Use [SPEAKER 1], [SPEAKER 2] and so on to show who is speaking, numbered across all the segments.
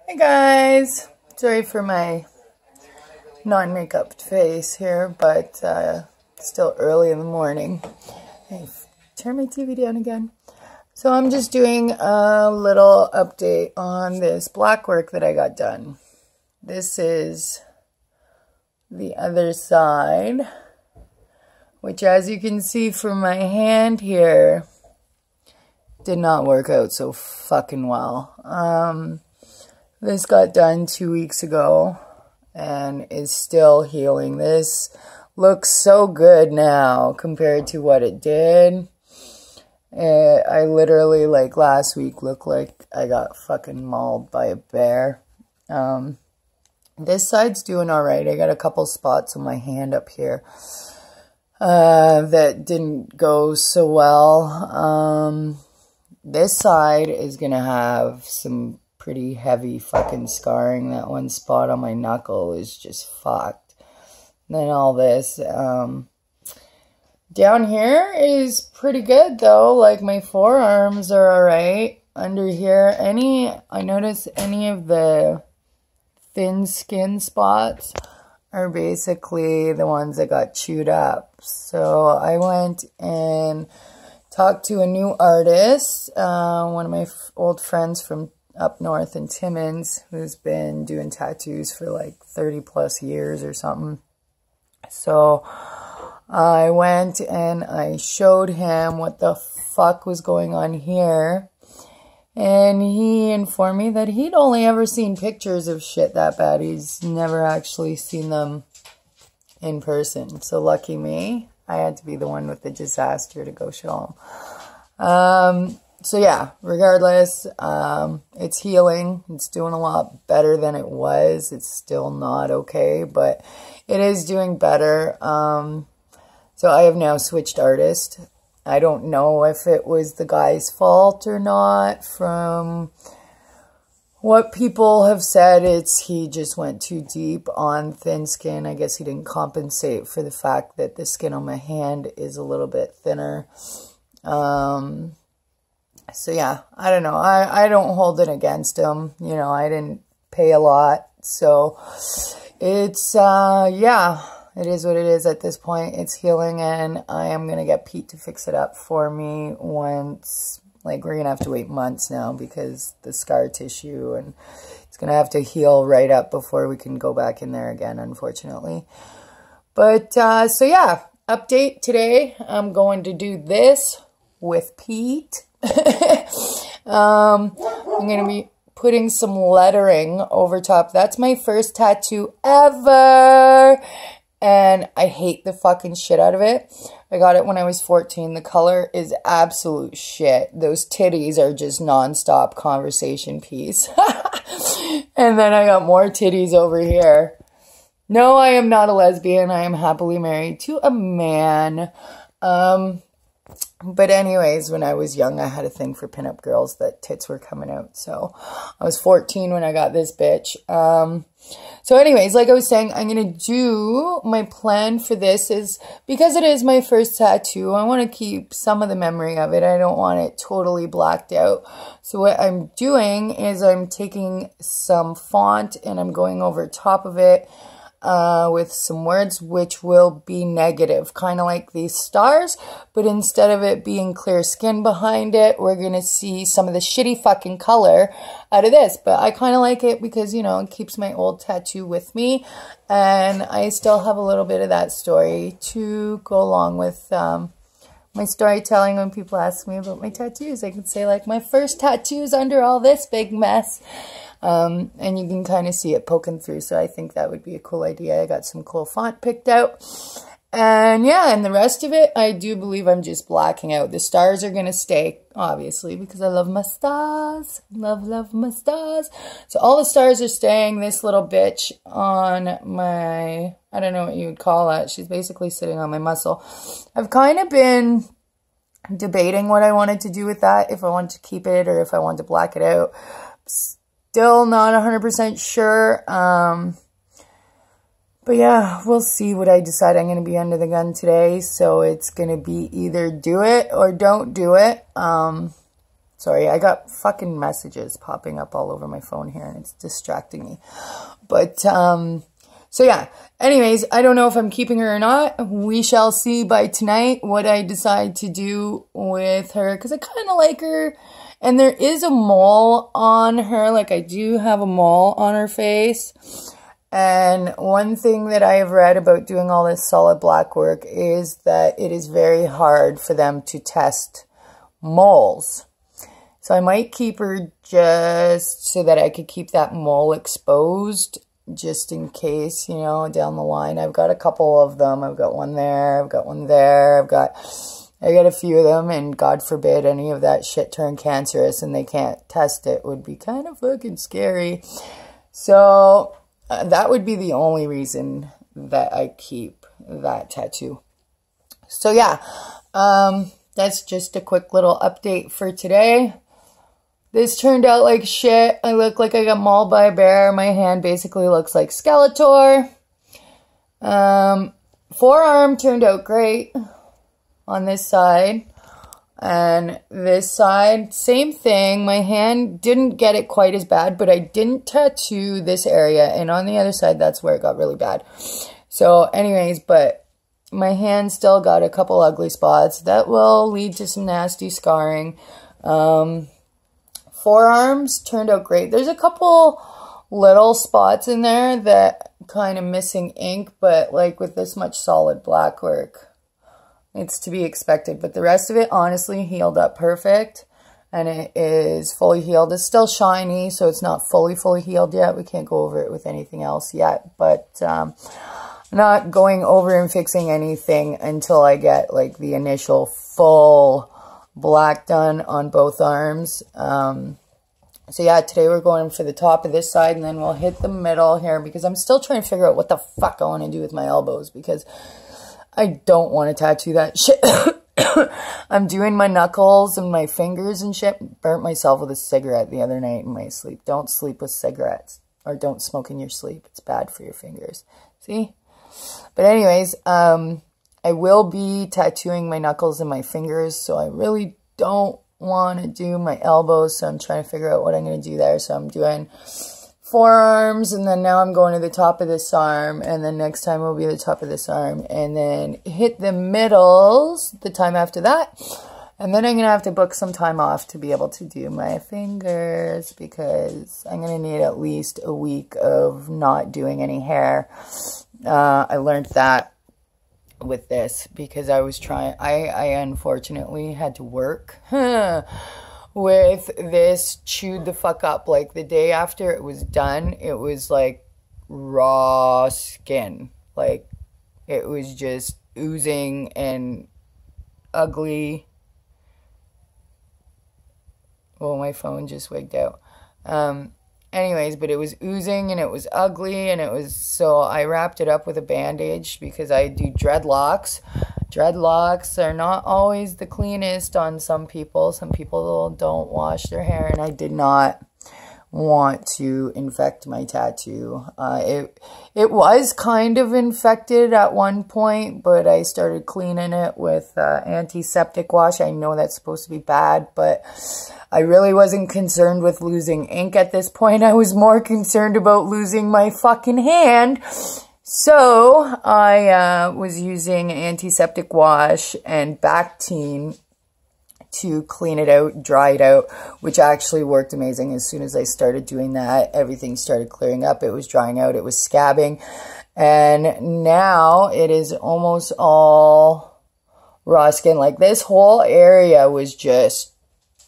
[SPEAKER 1] Hey guys, sorry for my non-makeup face here, but still early in the morning. Hey, turn my TV down again. So I'm just doing a little update on this Blackwork that I got done. This is the other side, which as you can see from my hand here, did not work out so fucking well. This got done 2 weeks ago and is still healing. This looks so good now compared to what it did. I literally, like last week, looked like I got fucking mauled by a bear. This side's doing alright. I got a couple spots on my hand up here that didn't go so well. This side is going to have some pretty heavy fucking scarring. That one spot on my knuckle is just fucked. And then all this. Down here is pretty good though. Like my forearms are alright. Under here, I notice any of the thin skin spots are basically the ones that got chewed up. So I went and talked to a new artist, one of my old friends from up north in Timmins, who's been doing tattoos for like 30 plus years or something. So I went and I showed him what the fuck was going on here. And he informed me that he'd only ever seen pictures of shit that bad. He's never actually seen them in person. So lucky me, I had to be the one with the disaster to go show him. So yeah, regardless, it's healing. It's doing a lot better than it was. It's still not okay, but it is doing better. So I have now switched artist. I don't know if it was the guy's fault or not. From what people have said, he just went too deep on thin skin. I guess he didn't compensate for the fact that the skin on my hand is a little bit thinner. So yeah, I don't know. I don't hold it against him. You know, I didn't pay a lot. So it's, yeah, it is what it is at this point. It's healing, and I am going to get Pete to fix it up for me once, like, we're going to have to wait months now because the scar tissue, and it's going to have to heal right up before we can go back in there again, unfortunately. But, so yeah, update today. I'm going to do this with Pete. I'm going to be putting some lettering over top. That's my first tattoo ever. And I hate the fucking shit out of it. I got it when I was 14. The color is absolute shit. Those titties are just non-stop conversation piece. And then I got more titties over here. No, I am not a lesbian. I am happily married to a man. But anyways, when I was young, I had a thing for pinup girls that tits were coming out. So I was 14 when I got this bitch. So anyways, like I was saying, I'm going to do, my plan for this is, because it is my first tattoo, I want to keep some of the memory of it. I don't want it totally blacked out. So what I'm doing is I'm taking some font and I'm going over top of it with some words which will be negative, kind of like these stars, but instead of it being clear skin behind it, we're going to see some of the shitty fucking color out of this. But I kind of like it because, you know, it keeps my old tattoo with me, and I still have a little bit of that story to go along with my storytelling. When people ask me about my tattoos, I can say, like, my first tattoo's under all this big mess. And you can kind of see it poking through, so I think that would be a cool idea. I got some cool font picked out. And yeah, and the rest of it, I do believe I'm just blacking out. The stars are going to stay, obviously, because I love my stars. Love my stars. So all the stars are staying. This little bitch on my, I don't know what you would call it. She's basically sitting on my muscle. I've kind of been debating what I wanted to do with that, if I wanted to keep it or if I wanted to black it out. Still not 100% sure. But yeah, we'll see what I decide. I'm going to be under the gun today. So it's going to be either do it or don't do it. Sorry, I got fucking messages popping up all over my phone here and it's distracting me. But, so yeah. Anyways, I don't know if I'm keeping her or not. We shall see by tonight what I decide to do with her, because I kind of like her. And there is a mole on her. Like, I do have a mole on her face. And one thing that I have read about doing all this solid black work is that it is very hard for them to test moles. So I might keep her just so that I could keep that mole exposed, just in case, you know, down the line. I've got a couple of them. I've got one there. I've got one there. I got a few of them, and God forbid any of that shit turn cancerous and they can't test it. Would be kind of fucking scary. So that would be the only reason that I keep that tattoo. So yeah, that's just a quick little update for today. This turned out like shit. I look like I got mauled by a bear. My hand basically looks like Skeletor. Forearm turned out great on this side. And this side, same thing. My hand didn't get it quite as bad, but I didn't tattoo this area. And on the other side, that's where it got really bad. So anyways, but my hand still got a couple ugly spots. That will lead to some nasty scarring. Forearms turned out great. There's a couple little spots in there that kind of missing ink, but like with this much solid black work, it's to be expected. But the rest of it honestly healed up perfect, and it is fully healed. It's still shiny, so it's not fully healed yet. We can't go over it with anything else yet, but not going over and fixing anything until I get like the initial full black done on both arms. So yeah, today we're going for the top of this side, and then we'll hit the middle here, because I'm still trying to figure out what the fuck I want to do with my elbows, because I don't want to tattoo that shit. I'm doing my knuckles and my fingers and shit. Burnt myself with a cigarette the other night in my sleep. Don't sleep with cigarettes, or don't smoke in your sleep. It's bad for your fingers. See? But anyways, I will be tattooing my knuckles and my fingers, so I really don't want to do my elbows, so I'm trying to figure out what I'm going to do there. So I'm doing forearms, and then now I'm going to the top of this arm, and then next time will be the top of this arm, and then hit the middles the time after that. And then I'm going to have to book some time off to be able to do my fingers, because I'm going to need at least a week of not doing any hair. I learned that with this, because I was trying, I unfortunately had to work with this, chewed the fuck up. Like the day after it was done, it was like raw skin. Like it was just oozing and ugly. Well, my phone just wigged out. Anyways, but it was oozing and it was ugly, and it was, so I wrapped it up with a bandage, because I do dreadlocks. Dreadlocks are not always the cleanest on some people. Some people don't wash their hair, and I did not want to infect my tattoo. It was kind of infected at one point, but I started cleaning it with antiseptic wash. I know that's supposed to be bad, but I really wasn't concerned with losing ink at this point. I was more concerned about losing my fucking hand. So I was using antiseptic wash and Bactine to clean it out, dry it out, which actually worked amazing. As soon as I started doing that, everything started clearing up. It was drying out. It was scabbing. And now it is almost all raw skin. Like this whole area was just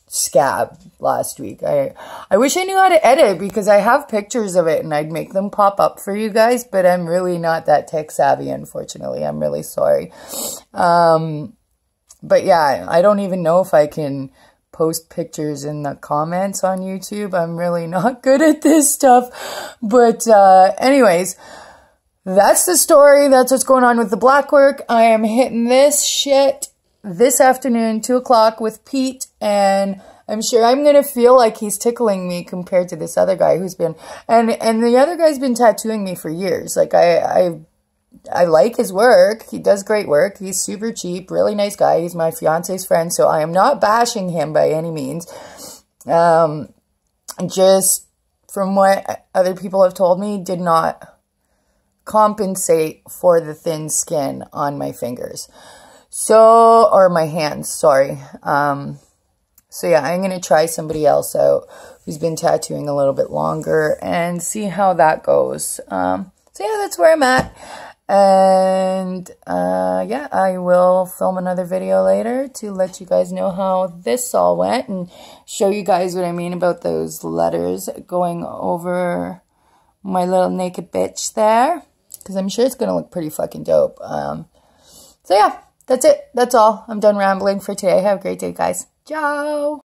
[SPEAKER 1] scab last week. I wish I knew how to edit, because I have pictures of it and I'd make them pop up for you guys, but I'm really not that tech savvy, unfortunately. I'm really sorry. But yeah, I don't even know if I can post pictures in the comments on YouTube. I'm really not good at this stuff. But anyways, that's the story. That's what's going on with the Blackwork. I am hitting this shit this afternoon, 2 o'clock, with Pete, and I'm sure I'm going to feel like he's tickling me compared to this other guy who's been, and the other guy's been tattooing me for years. Like, I like his work. He does great work. He's super cheap, really nice guy. He's my fiance's friend, so I am not bashing him by any means. Just from what other people have told me, did not compensate for the thin skin on my fingers. So, or my hands, sorry. So yeah, I'm going to try somebody else out who's been tattooing a little bit longer and see how that goes. So yeah, that's where I'm at. And yeah, I will film another video later to let you guys know how this all went and show you guys what I mean about those letters going over my little naked bitch there. Because I'm sure it's going to look pretty fucking dope. So yeah, that's it. That's all. I'm done rambling for today. Have a great day, guys. Ciao.